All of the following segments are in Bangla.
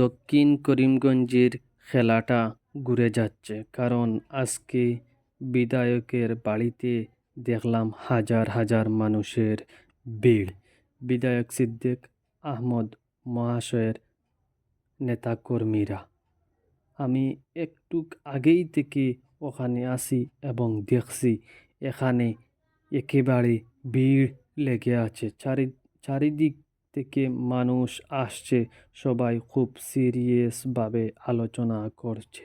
দক্ষিণ করিমগঞ্জের খেলাটা ঘুরে যাচ্ছে, কারণ আজকে বিধায়কের বাড়িতে দেখলাম হাজার হাজার মানুষের ভিড়। বিধায়ক সিদ্দিক আহমদ মহাশয়ের নেতাকর্মীরা, আমি একটু আগেই থেকে ওখানে আসি এবং দেখছি এখানে একেবারে ভিড় লেগে আছে। চারিদিক থেকে মানুষ আসছে, সবাই খুব সিরিয়াসভাবে আলোচনা করছে।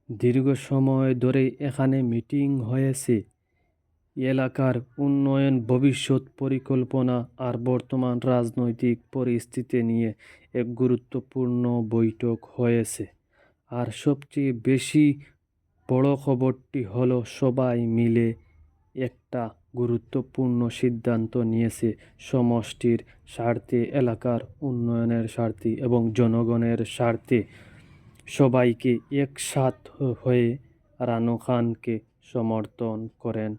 দীর্ঘ সময় ধরে এখানে মিটিং হয়েছে এলাকার উন্নয়ন, ভবিষ্যৎ পরিকল্পনা আর বর্তমান রাজনৈতিক পরিস্থিতি নিয়ে এক গুরুত্বপূর্ণ বৈঠক হয়েছে। আর সবচেয়ে বেশি বড় খবরটি হলো সবাই মিলে একটা গুরুত্বপূর্ণ সিদ্ধান্ত নিয়েছে সমষ্টির স্বার্থে, এলাকার উন্নয়নের স্বার্থে এবং জনগণের স্বার্থে। সবাইকে একসাথ হয়ে রানু খানকে সমর্থন করেন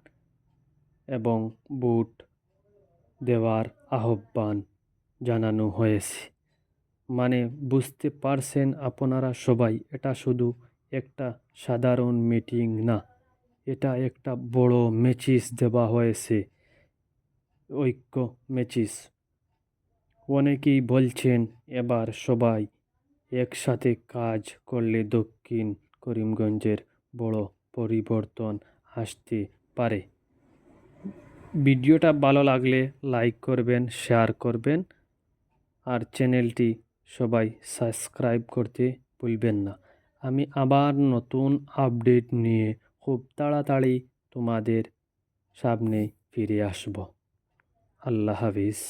এবং ভোট দেওয়ার আহ্বান জানানো হয়েছে। মানে বুঝতে পারছেন আপনারা সবাই, এটা শুধু একটা সাধারণ মিটিং না, এটা একটা বড় মেসেজ দেওয়া হয়েছে, ঐক্য মেসেজ। অনেকেই বলছেন এবার সবাই একসাথে কাজ করলে দক্ষিণ করিমগঞ্জের বড় পরিবর্তন আসতে পারে। ভিডিওটা ভালো লাগলে লাইক করবেন, শেয়ার করবেন, আর চ্যানেলটি সবাই সাবস্ক্রাইব করতে ভুলবেন না। আমি আবার নতুন আপডেট নিয়ে খুব তাড়াতাড়ি তোমাদের সামনে ফিরে আসব। আল্লাহ হাফিজ।